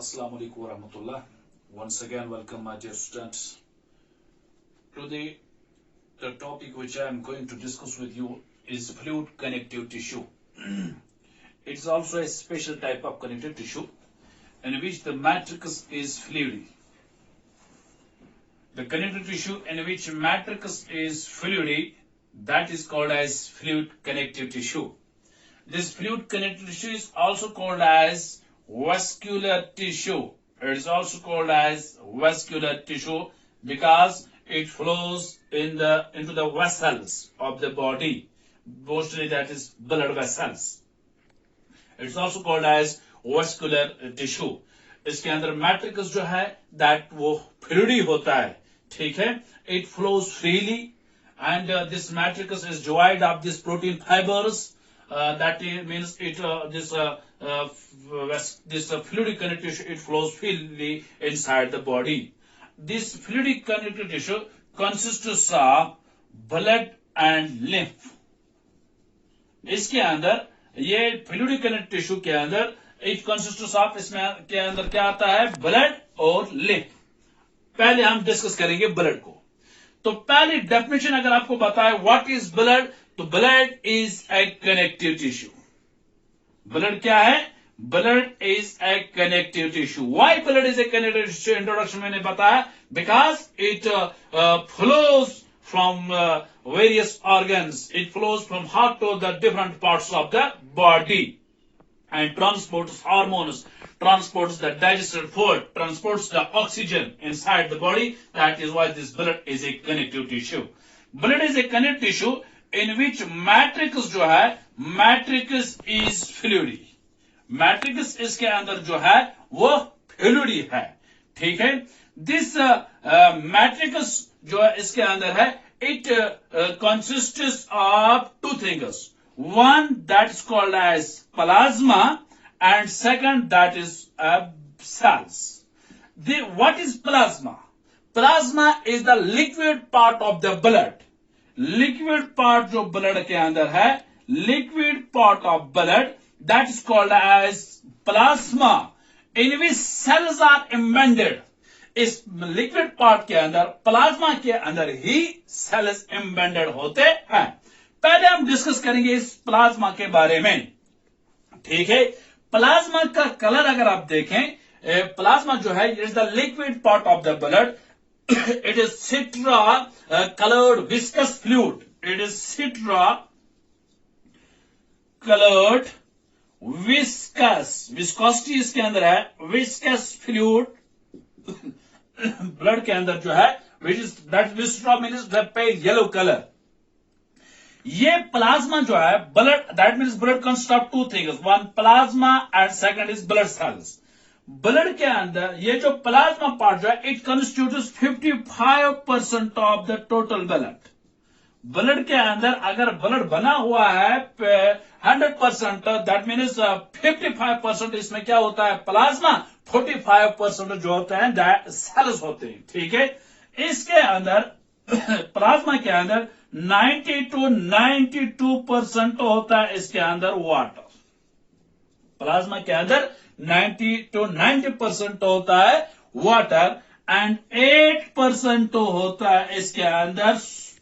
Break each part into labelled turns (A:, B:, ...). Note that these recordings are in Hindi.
A: Assalamu alaikum wa rahmatullah. Once again, welcome my dear students. Today, the topic which I am going to discuss with you is fluid connective tissue. It's also a special type of connective tissue in which the matrix is fluid. The connective tissue in which matrix is fluid, that is called as fluid connective tissue. This fluid connective tissue is also called as vascular tissue. It is also called as vascular tissue because it flows into the vessels of the body. Mostly that is blood vessels. It's also called as vascular tissue. इसके अंदर मैट्रिक्स जो है that वो फ्लूइडी होता है, ठीक है? It flows freely and this matrix is devoid of this protein fibers. That means it this fluid connective tissue, it flows freely inside the body. This fluid connective tissue consists of blood and lymph. इसके अंदर ये fluid connective tissue के अंदर it consists of, इसमें के अंदर क्या आता है? ब्लड और lymph. पहले हम डिस्कस करेंगे ब्लड को. तो पहली डेफिनेशन अगर आपको बताए व्हाट इज ब्लड, तो blood is a connective tissue. Blood क्या है? Blood is a connective tissue. Why blood is a connective tissue? Introduction मैंने बताया because it flows from various organs. It flows from heart to the different parts of the body and transports hormones, transports the digested food, transports the oxygen inside the body. That is why this blood is a connective tissue. Blood is a connective tissue in which matrix जो है, matrix is fluid. Matrix इसके अंदर जो है वो fluid है, ठीक है? This matrix जो है इसके अंदर है, it consists of two things. One that is called as plasma and second that is cells. What is plasma? Plasma is the liquid part of the blood. Liquid part जो blood के अंदर है, liquid part of blood, that is called as plasma, in which cells are embedded. इस liquid part के अंदर, plasma के अंदर ही cells embedded होते हैं. पहले हम डिस्कस करेंगे इस प्लाज्मा के बारे में, ठीक है? प्लाज्मा का कलर अगर आप देखें, प्लाज्मा जो है it is the liquid part of the blood. It is citra coloured viscous fluid. It is citra coloured viscous, viscosity इसके अंदर है, विस्कस फ्लूइड ब्लड के अंदर जो है, which is that vistra means the pale yellow colour. ये प्लाज्मा जो है blood, that means blood consist of two things. One plasma and second is blood cells. Blood के अंदर ये जो प्लाज्मा पार्ट जो है it constitutes 55% of the total blood. Blood के अंदर अगर ब्लड बना हुआ है 100%, दैट मीन्स 55% इसमें क्या होता है? प्लाज्मा. 45% जो होते हैं सेल्स होते हैं, ठीक है? इसके अंदर प्लाज्मा के अंदर 90 to 92% होता है इसके अंदर वाटर. प्लाज्मा के अंदर 90 to 90% होता है वाटर एंड 8% होता है इसके अंदर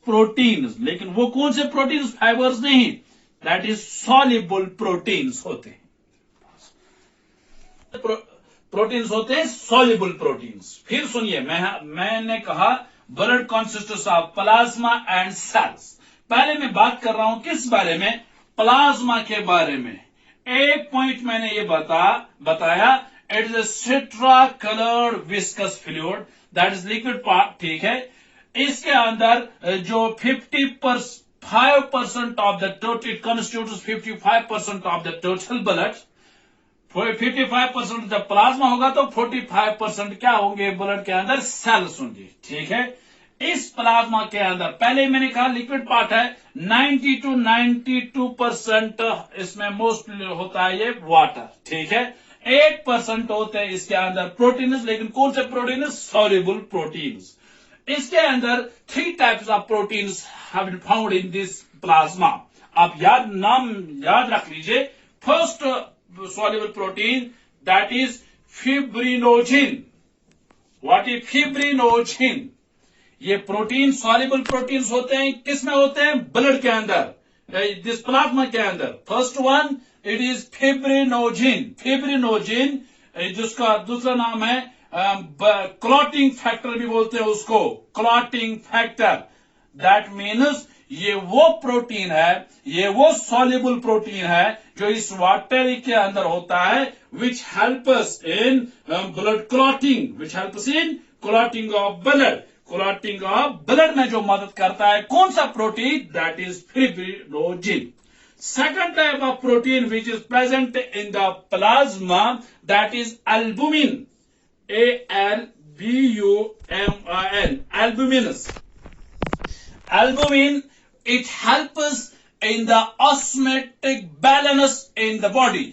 A: प्रोटीन्स. लेकिन वो कौन से प्रोटीन्स? फाइबर्स नहीं, दैट इज सॉल्युबल प्रोटीन्स होते हैं. प्रोटीन्स होते हैं सॉल्युबल प्रोटीन्स. फिर सुनिए, मैंने कहा blood consists of plasma and cells. पहले मैं बात कर रहा हूं किस बारे में? प्लाज्मा के बारे में. एक पॉइंट मैंने ये बताया, it is citra coloured viscous fluid, that is liquid part, ठीक है? इसके अंदर जो 55% of the total, it constitutes 55% of the total blood. 55% जब प्लाज्मा होगा तो 45% क्या होंगे? ब्लड के अंदर सेल्स होंगे, ठीक है? इस प्लाज्मा के अंदर पहले मैंने कहा लिक्विड पार्ट है, 90 to 92% इसमें मोस्टली होता है ये वाटर, ठीक है? 8% होते हैं इसके अंदर प्रोटीन्स. लेकिन कौन से प्रोटीन्स? Soluble proteins. इसके अंदर 3 types of proteins have been found in this plasma. आप नाम याद रख लीजिए. First soluble protein, that is fibrinogen. What is fibrinogen? ये प्रोटीन, सॉल्युबल प्रोटीन्स होते हैं. किस में होते हैं? ब्लड के अंदर, दिस प्लाज्मा के अंदर. First one it is fibrinogen. Fibrinogen जिसका दूसरा नाम है क्लॉटिंग फैक्टर भी बोलते हैं उसको, क्लॉटिंग फैक्टर. दैट मीन्स ये वो प्रोटीन है, ये वो सॉल्युबल प्रोटीन है जो इस वाटर के अंदर होता है, which helps in blood clotting, which helps in clotting of blood. Clotting of blood में जो मदद करता है कौन सा protein? That is fibrinogen. Second type of protein which is present in the plasma, that is albumin. A-L-B-U-M-I-N. Albuminous. Albumin, it helps in the osmotic balance in the body.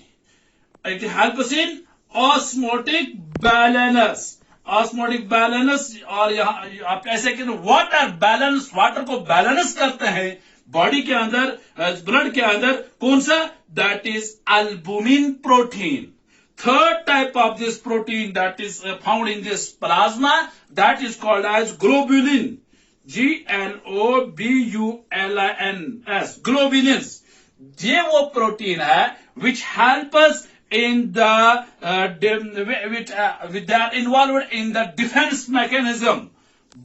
A: It helps in osmotic balance. Osmotic balance, और यहाँ आप कैसे कहते हैं? Water balance. वाटर को बैलेंस करते हैं बॉडी के अंदर, ब्लड के अंदर. कौन सा? That is albumin protein. Third type of this protein that is found in this plasma, that is called as globulin. GLOBULINS. Globulins. ये वो प्रोटीन है which helps in the they are involved in the defense mechanism.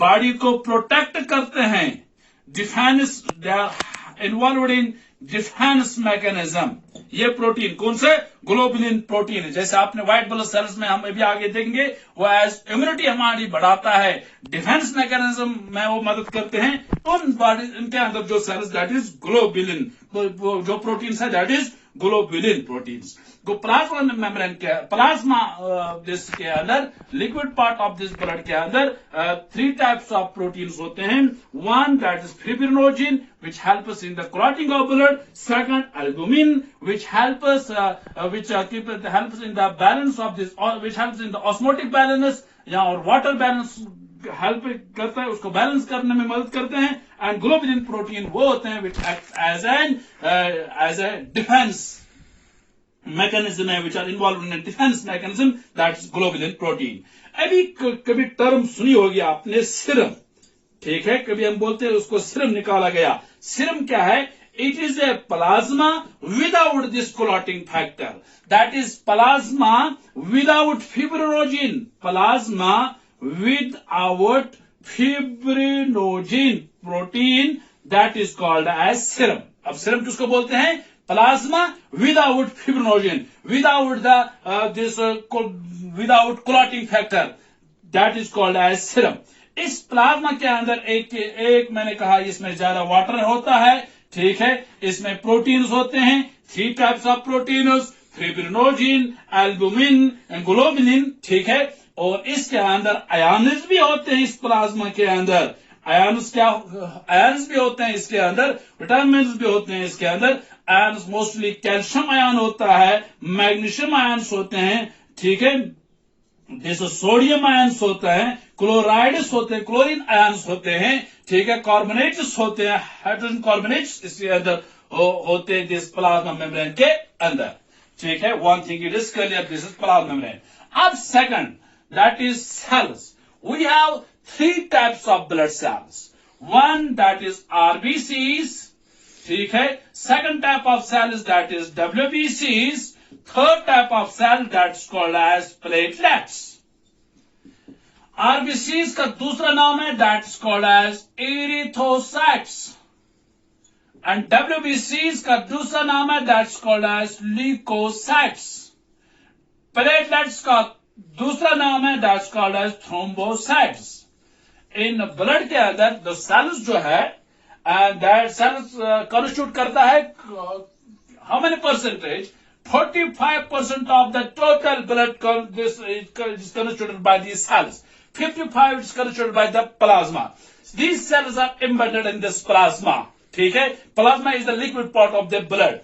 A: Body को प्रोटेक्ट करते हैं. Defence, they are involved in defence mechanism. ये प्रोटीन कौन से? Globulin protein. जैसे आपने व्हाइट ब्लड सेल्स में हम अभी आगे देखेंगे, वो एज इम्यूनिटी हमारी बढ़ाता है, डिफेंस मैकेनिज्म में वो मदद करते हैं. उन बॉडी इनके अंदर जो सेल्स, दैट इज ग्लोबुलिन. जो प्रोटीन है दैट इज ग्लोबुलिन प्रोटीन्स. तो प्लाज्मा मेम्ब्रेन के, प्लाज्मा दिस के अंदर, liquid part of this blood के अंदर 3 टाइप्स ऑफ प्रोटीन्स होते हैं. One that is fibrinogen which helps in the clotting of blood. Second, albumin which helps helps in the balance of this, which helps in the osmotic balance या और वाटर बैलेंस हेल्प करता है, उसको बैलेंस करने में मदद करते हैं. एंड ग्लोबुलिन प्रोटीन वो होते हैं which act as a defence mechanism है, which are involve in defence mechanism, that is globulin protein. अभी कभी टर्म सुनी होगी आपने, सीरम. ठीक है, कभी हम बोलते हैं उसको सीरम निकाला गया. सीरम क्या है? It is a plasma without this clotting factor. That is plasma without fibrinogen. Plasma without fibrinogen protein, that is called as serum. अब serum किसको बोलते हैं? Plasma without fibrinogen, without without clotting factor, that is called as serum. इस प्लाज्मा के अंदर एक मैंने कहा इसमें ज्यादा वाटर होता है. ठीक है, इसमें प्रोटीन्स होते हैं, 3 types of proteins, fibrinogen, albumin, globulin. ठीक है, और इसके अंदर आयन्स भी होते हैं. इस प्लाज्मा के अंदर आयन्स भी होते हैं. इसके अंदर विटामिन भी होते हैं. इसके अंदर आयन्स मोस्टली कैल्शियम आयन होता है, मैग्नीशियम आयन्स होते हैं. ठीक है, जैसे सोडियम आयन्स होते हैं, क्लोराइड्स होते हैं, क्लोरीन आयन्स होते हैं. ठीक है, कार्बोनेट्स होते हैं, हाइड्रोजन कार्बोनेट्स इसके अंदर होते हैं दिस प्लाज्मा मेम्ब्रेन के अंदर. ठीक है, one thing it is clear, this is plasma membrane. अब second, that is cells. We have 3 types of blood cells. One that is RBCs. ठीक है, second type of cell is that is डब्ल्यूबीसीज. Third type of cell that's called as platelets. RBCs का दूसरा नाम है that's called as erythrocytes. And WBCs का दूसरा नाम है that's called as leukocytes. Platelets का दूसरा नाम है that's called as thrombocytes. In blood के अंदर the cells जो है, and that cells constitute करता है how many percentage? 45% of the total blood is constituted by these cells. 55 is constituted by the plasma. These cells are embedded in this plasma. ठीक है, plasma is the liquid part of the blood.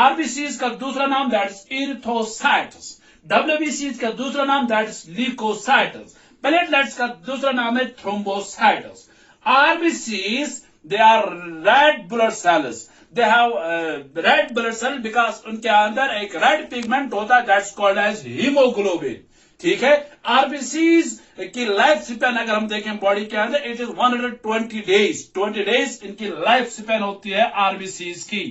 A: RBCs का दूसरा नाम that is erythrocytes. WBCs का दूसरा नाम that is leukocytes. Platelets का दूसरा नाम है thrombocytes. RBCs, they are red blood cells. They have red blood cell because उनके अंदर एक रेड पिगमेंट होता है that's called as hemoglobin. ठीक है। आरबीसीज की लाइफ स्पैन अगर हम देखें बॉडी के अंदर, इट इज 120 डेज, 20 डेज इनकी लाइफ स्पैन होती है आरबीसीज की,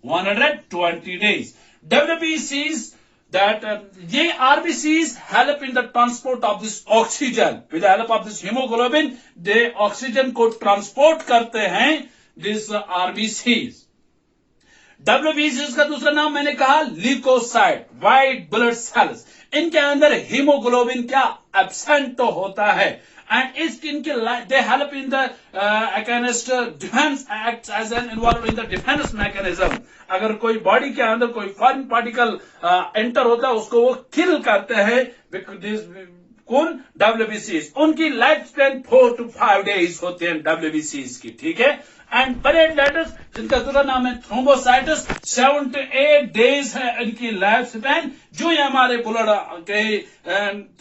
A: 120 डेज। डब्ल्यूबीसीज that ये RBCs help in the transport of this oxygen, with the help of this hemoglobin they oxygen को transport करते हैं this RBCs। WBCs का दूसरा नाम मैंने कहा ल्यूकोसाइट, व्हाइट ब्लड सेल्स। इनके अंदर हीमोग्लोबिन क्या एब्सेंट तो होता है, and इनके they help in the against defense acts as an involved in the defense mechanism। अगर कोई बॉडी के अंदर कोई फॉरेन पार्टिकल एंटर होता है उसको वो किल करते हैं कौन, डब्ल्यूबीसीज। उनकी लाइफ स्पैन 4 to 5 डेज होते हैं डब्ल्यूबीसीज की, ठीक है। एंड प्लेटलेट्स जिनका दूसरा नाम है थ्रोम्बोसाइट्स, 7 to 8 डेज है इनकी लाइफ स्पैन। जो ये हमारे ब्लड के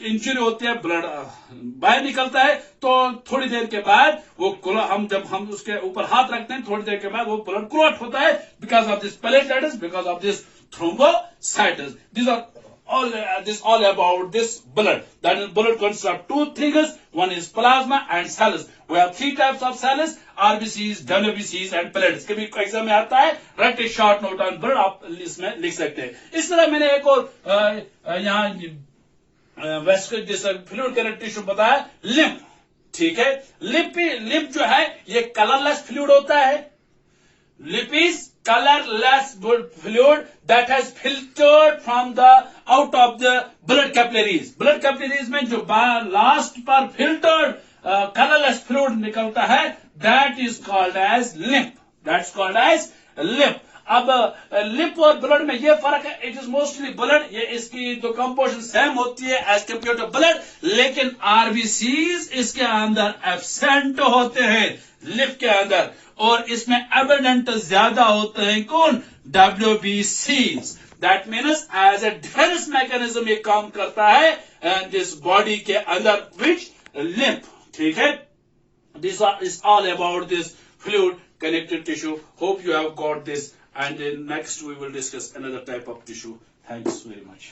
A: इंजरी होती है, ब्लड बाहर निकलता है, तो थोड़ी देर के बाद वो जब हम उसके ऊपर हाथ रखते हैं, थोड़ी देर के बाद वो ब्लड क्लॉट होता है because of this platelets, because of this thrombocytes. This are all about this blood. That is, blood consists of two things. One is plasma and cells. We have 3 types of cells: RBCs, WBCs and platelets. कभी एग्जाम में आता है, right A short note on blood, आप इसमें लिख सकते हैं। इस तरह मैंने एक और यहाँ वेस्कुलर फ्लूइड कनेक्टिव टिश्यू बताया, लिम्फ, ठीक है। लिम्फ जो है ये कलरलेस फ्लूइड होता है। Lymph is colorless fluid that has filtered from the out of the blood capillaries। blood capillaries में जो लास्ट पर filtered colorless fluid निकलता है, that is called as lymph, that's called as lymph। अब लिम्फ और ब्लड में ये फर्क है, इट इज मोस्टली ब्लड, ये इसकी तो कंपोजिशन सेम होती है एज कम्पेयर टू ब्लड, लेकिन आरबीसीज इसके अंदर एब्सेंट होते हैं लिम्फ के अंदर, और इसमें एबंडेंट ज्यादा होते हैं कौन, डब्ल्यूबीसीज। That means as a defence mechanism ये काम करता है दिस बॉडी के अंदर, विच लिम्फ, ठीक है। This is all about this fluid connective tissue. Hope you have got this, and in next we will discuss another type of tissue. Thanks very much.